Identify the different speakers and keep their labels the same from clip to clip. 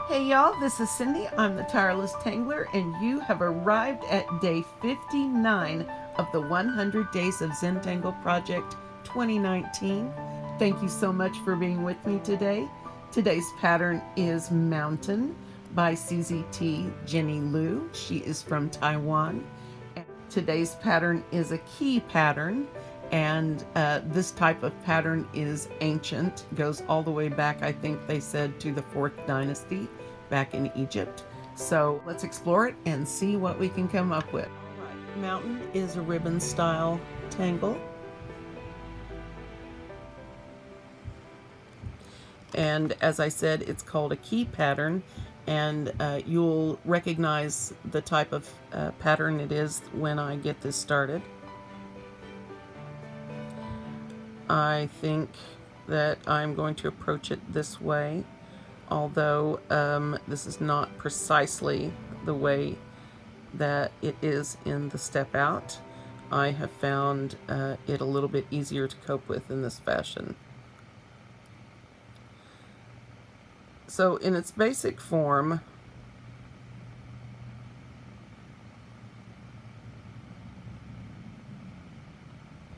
Speaker 1: Hey y'all, this is Cindy. I'm the Tireless Tangler, and you have arrived at day 59 of the 100 Days of Zentangle Project 2019. Thank you so much for being with me today. Today's pattern is Mountain by CZT Ginny Lu. She is from Taiwan. Today's pattern is a key pattern, and this type of pattern is ancient, goes all the way back, I think they said, to the 4th dynasty back in Egypt. So let's explore it and see what we can come up with. All right. Mountain is a ribbon style tangle. And as I said, it's called a key pattern, and you'll recognize the type of pattern it is when I get this started. I think that I'm going to approach it this way, although this is not precisely the way that it is in the step out. I have found it a little bit easier to cope with in this fashion. So in its basic form,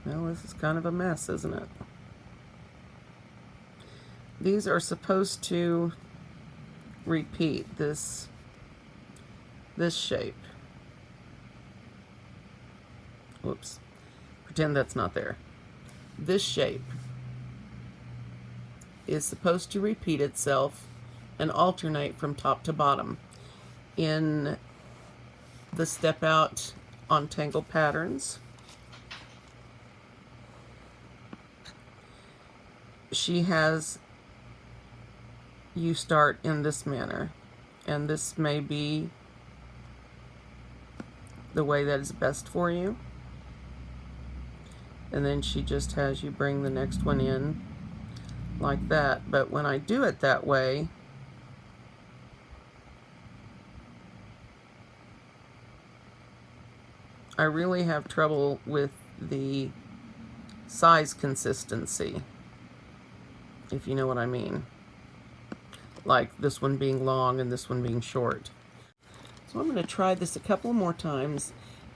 Speaker 1: well, this is kind of a mess, isn't it? These are supposed to repeat this shape. Whoops. Pretend that's not there. This shape is supposed to repeat itself and alternate from top to bottom. In the step out on Tangle patterns, she has you start in this manner, and this may be the way that is best for you. And then she just has you bring the next one in like that. But when I do it that way, I really have trouble with the size consistency, if you know what I mean. Like this one being long and this one being short. So I'm going to try this a couple more times,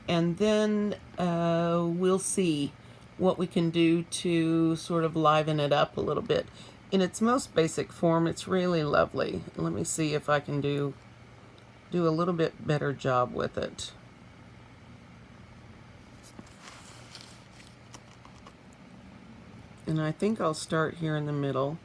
Speaker 1: and then we'll see what we can do to sort of liven it up a little bit. In its most basic form, it's really lovely. Let me see if I can do a little bit better job with it. And I think I'll start here in the middle.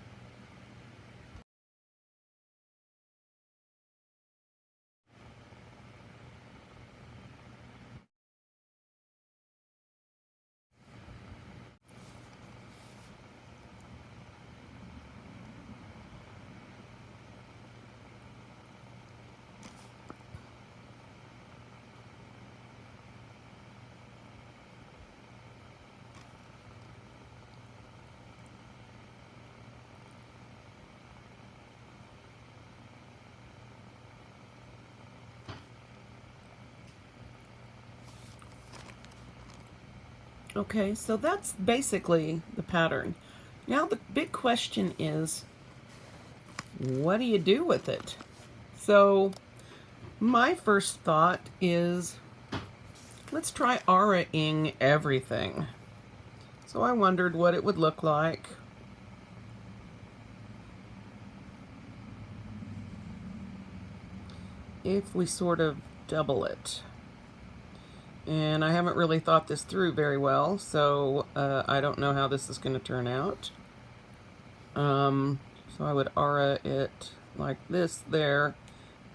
Speaker 1: Okay, so that's basically the pattern. Now the big question is, what do you do with it? So my first thought is, let's try aura-ing everything. So I wondered what it would look like if we sort of double it. And I haven't really thought this through very well, so I don't know how this is going to turn out. So I would aura it like this there,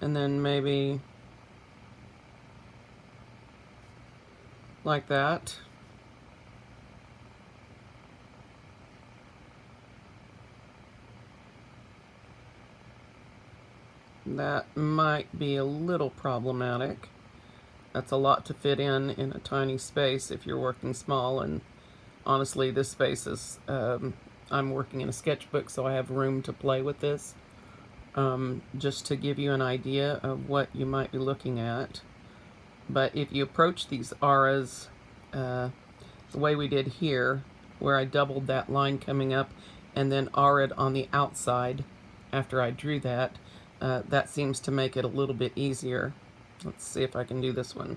Speaker 1: and then maybe like that. That might be a little problematic. That's a lot to fit in a tiny space if you're working small, and honestly this space is, I'm working in a sketchbook, so I have room to play with this. Just to give you an idea of what you might be looking at. But if you approach these auras the way we did here, where I doubled that line coming up and then aura'd on the outside after I drew that, that seems to make it a little bit easier. Let's see if I can do this one.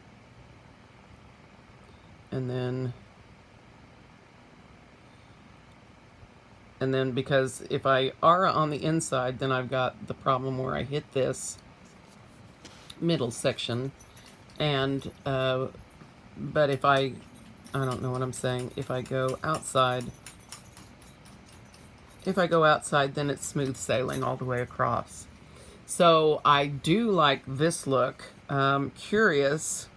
Speaker 1: And then because if I are on the inside, then I've got the problem where I hit this middle section. And but if I don't know what I'm saying. If I go outside, then it's smooth sailing all the way across. So I do like this look. Curious.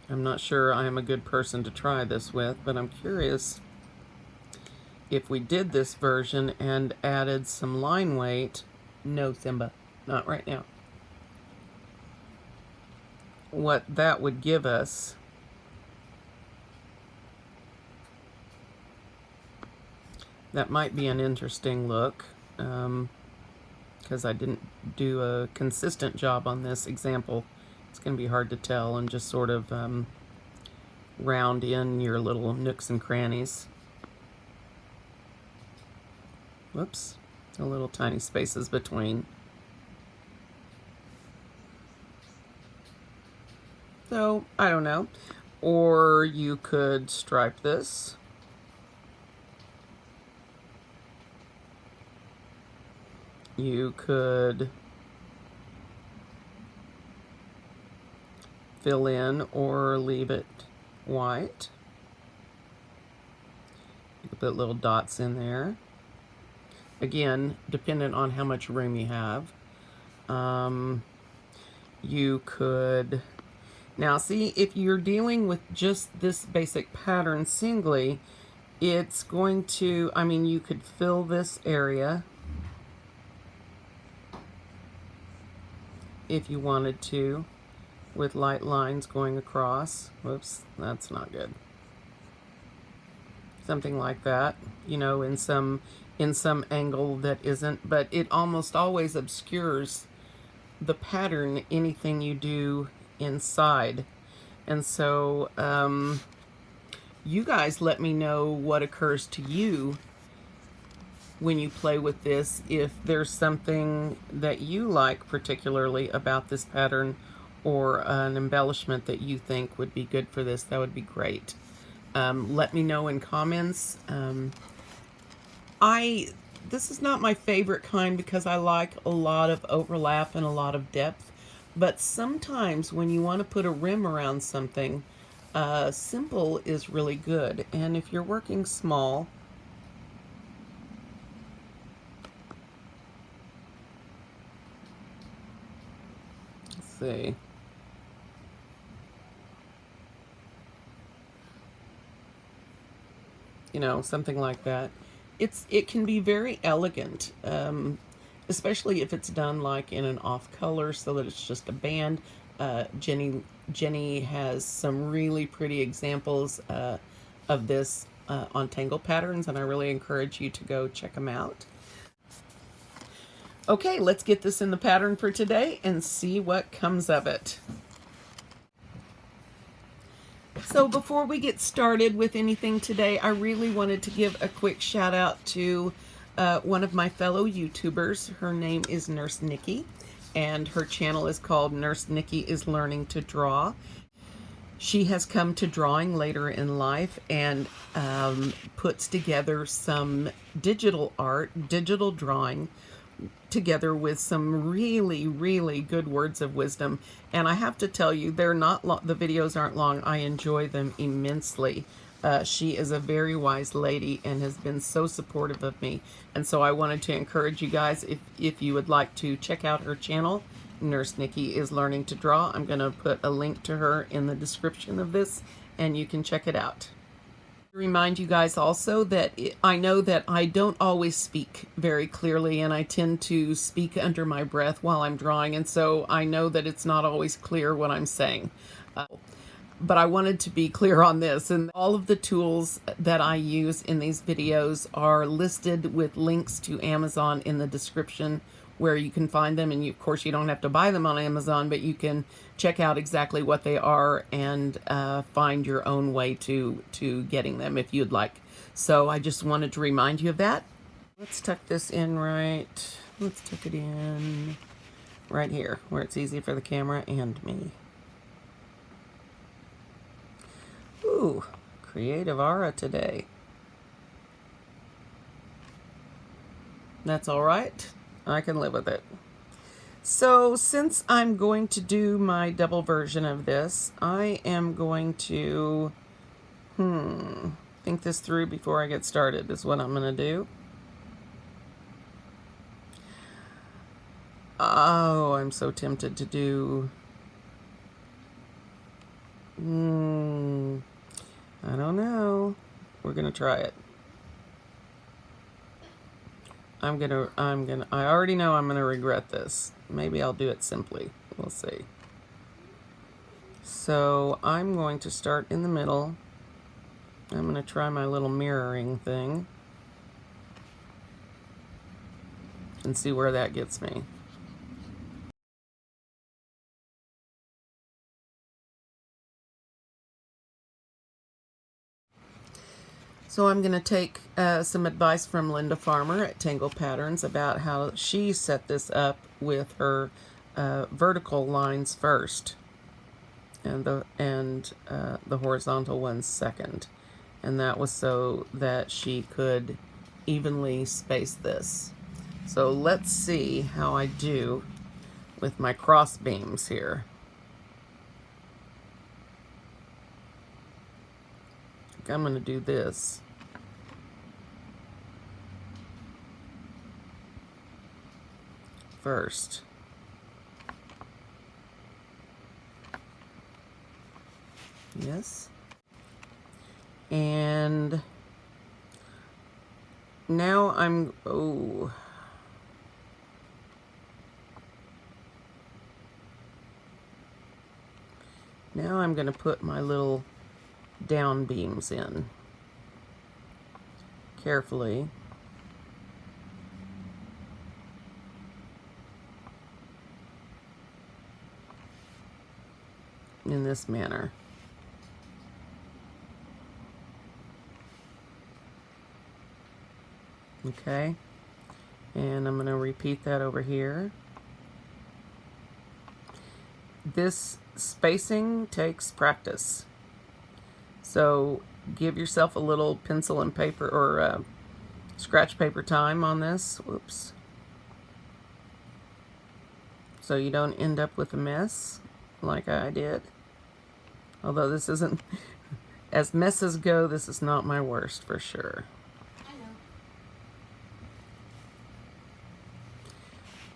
Speaker 1: I'm not sure I am a good person to try this with, but I'm curious if we did this version and added some line weight. No, Simba, not right now. What that would give us. That might be an interesting look, because I didn't do a consistent job on this example. It's going to be hard to tell and just sort of round in your little nooks and crannies. Whoops, the little tiny spaces between. So, I don't know. Or you could stripe this. You could fill in or leave it white. You could put little dots in there. Again, dependent on how much room you have. You could, now see, if you're dealing with just this basic pattern singly, it's going to, I mean, you could fill this area if you wanted to, with light lines going across. Whoops, that's not good. Something like that, you know, in some angle that isn't, but it almost always obscures the pattern, anything you do inside. And so you guys let me know what occurs to you when you play with this, if there's something that you like particularly about this pattern, or an embellishment that you think would be good for this. That would be great. Let me know in comments. This is not my favorite kind because I like a lot of overlap and a lot of depth, but sometimes when you want to put a rim around something, simple is really good. And if you're working small, let's see. You know, something like that. It can be very elegant, especially if it's done like in an off color so that it's just a band. Jenny has some really pretty examples of this on Tangle Patterns, and I really encourage you to go check them out. Okay, let's get this in the pattern for today and see what comes of it. So before we get started with anything today, I really wanted to give a quick shout out to one of my fellow YouTubers. Her name is Nurse Nikki, and her channel is called Nurse Nikki is Learning to Draw. She has come to drawing later in life and puts together some digital art, digital drawing, together with some really, really good words of wisdom. And I have to tell you, they're not the videos aren't long. I enjoy them immensely. She is a very wise lady and has been so supportive of me. And so I wanted to encourage you guys, if you would like to check out her channel, Nurse Nikki is Learning to Draw. I'm going to put a link to her in the description of this, and you can check it out. Remind you guys also that I know that I don't always speak very clearly, and I tend to speak under my breath while I'm drawing, and so I know that it's not always clear what I'm saying. But I wanted to be clear on this, and all of the tools that I use in these videos are listed with links to Amazon in the description where you can find them. And of course, you don't have to buy them on Amazon, but you can check out exactly what they are and find your own way to getting them if you'd like. So I just wanted to remind you of that. Let's tuck this in right. Let's tuck it in right here where it's easy for the camera and me. Ooh, creative aura today. That's all right. I can live with it. So since I'm going to do my double version of this, I am going to think this through before I get started is what I'm going to do. Oh, I'm so tempted to do... I don't know. We're going to try it. I already know I'm gonna regret this. Maybe I'll do it simply. We'll see. So I'm going to start in the middle. I'm gonna try my little mirroring thing and see where that gets me. So I'm going to take some advice from Linda Farmer at Tangle Patterns about how she set this up with her vertical lines first and the horizontal ones second. And that was so that she could evenly space this. So let's see how I do with my cross beams here. I think I'm going to do this. First. Yes. And now I'm, now I'm going to put my little down beams in carefully. In this manner. Okay, and I'm going to repeat that over here. This spacing takes practice, so give yourself a little pencil and paper or scratch paper time on this. Whoops. So you don't end up with a mess like I did. Although this isn't, as messes go, this is not my worst for sure.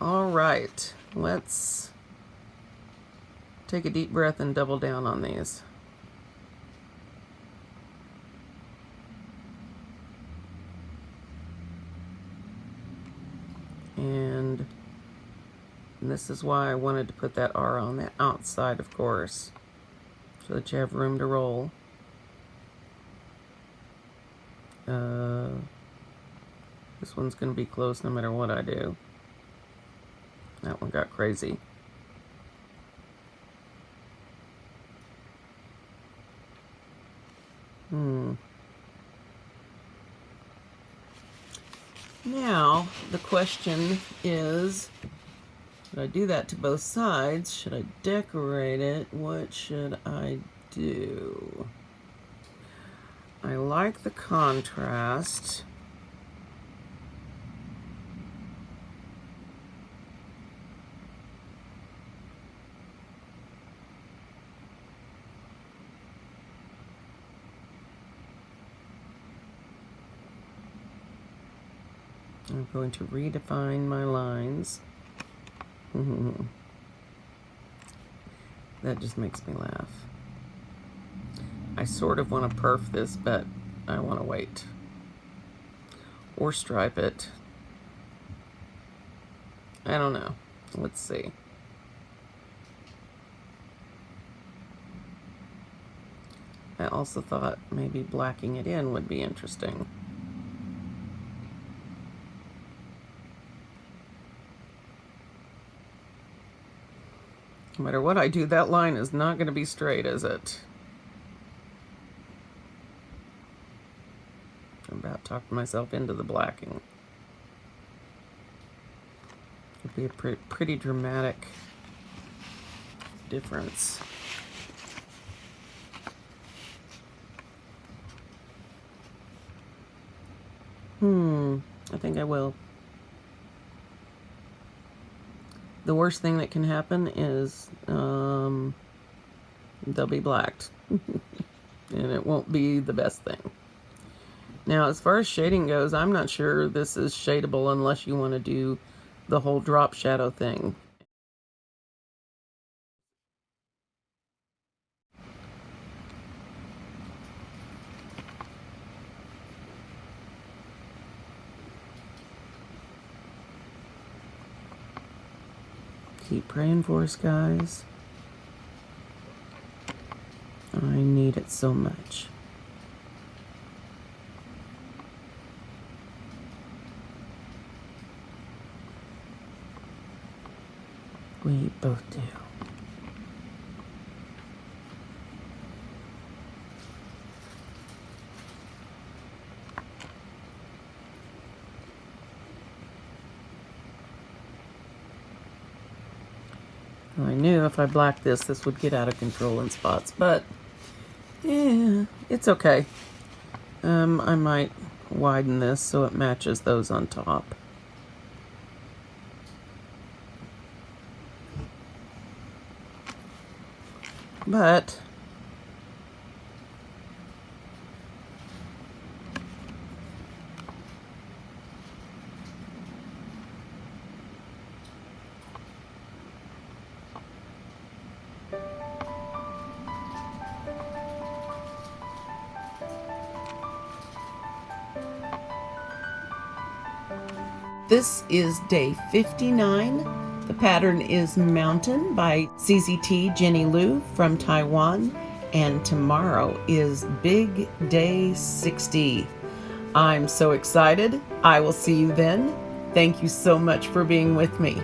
Speaker 1: All right, let's take a deep breath and double down on these. And this is why I wanted to put that R on the outside, of course, so that you have room to roll. This one's going to be close no matter what I do. That one got crazy. Now, the question is, should I do that to both sides? Should I decorate it? What should I do? I like the contrast. I'm going to redefine my lines. That just makes me laugh. I sort of want to perf this, but I want to wait. Or stripe it. I don't know. Let's see. I also thought maybe blacking it in would be interesting. No matter what I do, that line is not going to be straight, is it? I'm about to talk myself into the blacking. It'd be a pretty dramatic difference. I think I will. The worst thing that can happen is they'll be blacked. And it won't be the best thing. Now, as far as shading goes, I'm not sure this is shadable unless you want to do the whole drop shadow thing. Keep praying for us, guys. I need it so much. We both do. I knew if I blacked this would get out of control in spots, but yeah, it's okay. I might widen this so it matches those on top. But this is day 59. The pattern is Mountain by CZT Ginny Lu from Taiwan. And tomorrow is Big Day 60. I'm so excited. I will see you then. Thank you so much for being with me.